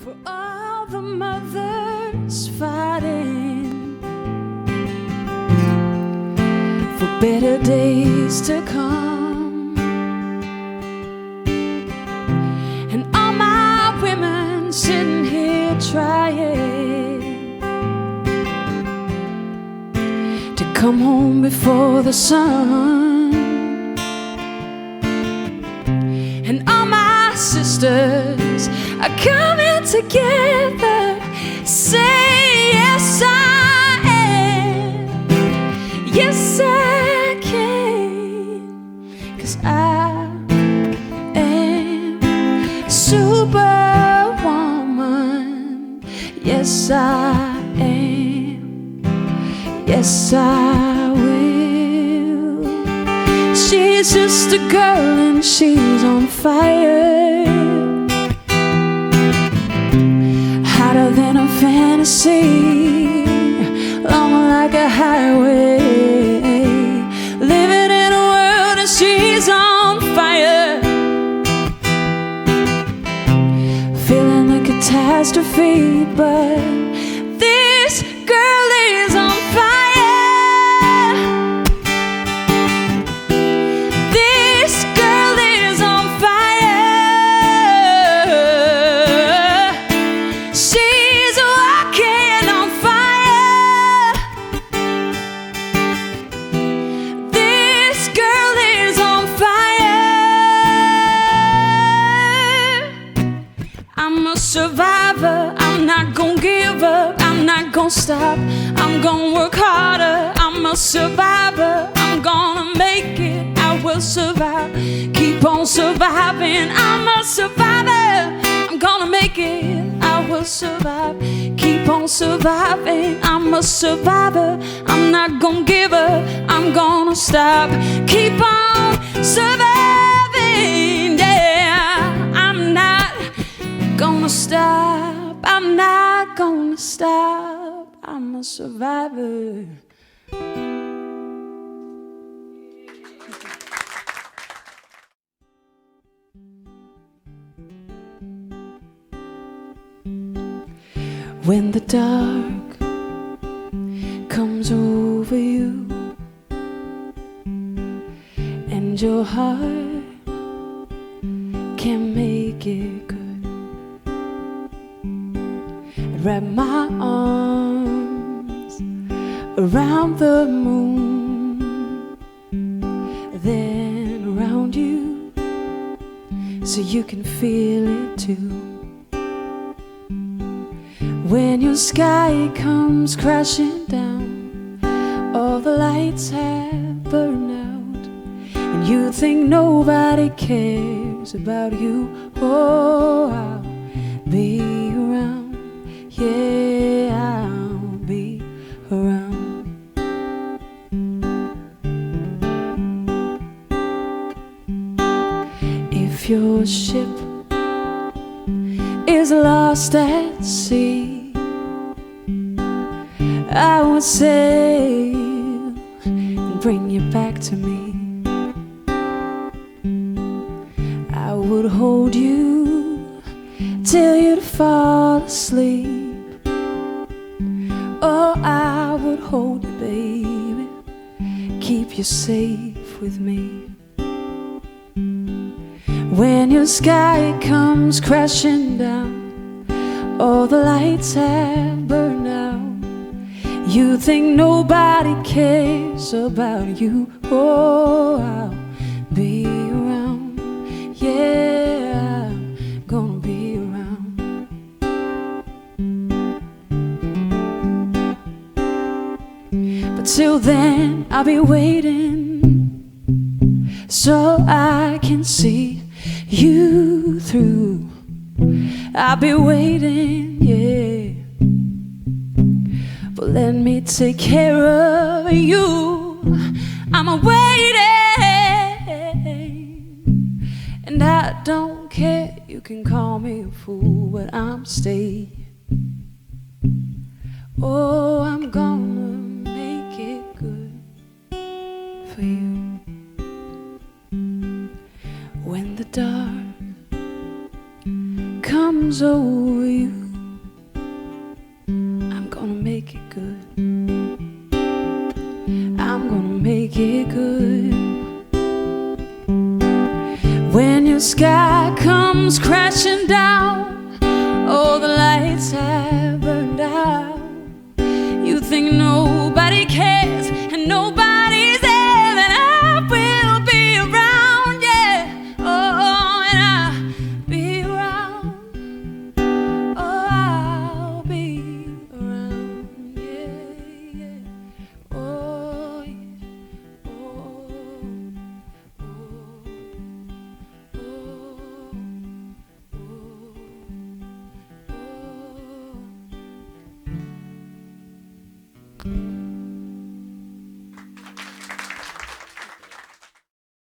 for all the mothers fighting for better days to come, and all my women sitting here trying to come home before the sun, and all my sisters are coming together. Say yes, I am. Yes, I can. 'Cause I am Superwoman. Yes, I am. Yes, I will. She's just a girl and she's on fire, hotter than a fantasy, long like a highway, living in a world and she's on fire, feeling a catastrophe, but this girl is on fire. This girl is on fire. She's walking on fire. This girl is on fire. I'm a survivor. I'm not gonna give up. I'm not gonna stop. I'm gonna work harder. I'm a survivor. I'm gonna make it. I will survive. Keep on surviving. I'm a survivor. I'm gonna make it. I will survive. Keep on surviving. I'm a survivor. I'm not gonna give up. I'm gonna stop. Keep on surviving. Yeah, I'm not gonna stop. I'm not gonna stop. I'm a survivor. When the dark comes over you and your heart can't make it good, I'd wrap my arms around the moon, then around you, so you can feel it too. When your sky comes crashing down, all the lights have burned out, and you think nobody cares about you. Oh, I'll be around. Yeah, I'll be around. If your ship is lost at sea, I would sail and bring you back to me. I would hold you till you'd fall asleep. Oh, I would hold you, baby, keep you safe with me. When your sky comes crashing down, all the lights have burned out, you think nobody cares about you. Oh, I'll be around. Yeah, I'm gonna be around. But till then, I'll be waiting so I can see you through. I'll be waiting, yeah, but let me take care of you. I'm waiting, and I don't care. You can call me a fool, but I'm staying. Oh, I'm gonna make it good for you. When the dark comes over you, I'm gonna make it good. I'm gonna make it good. When your sky comes crashing down, all the lights have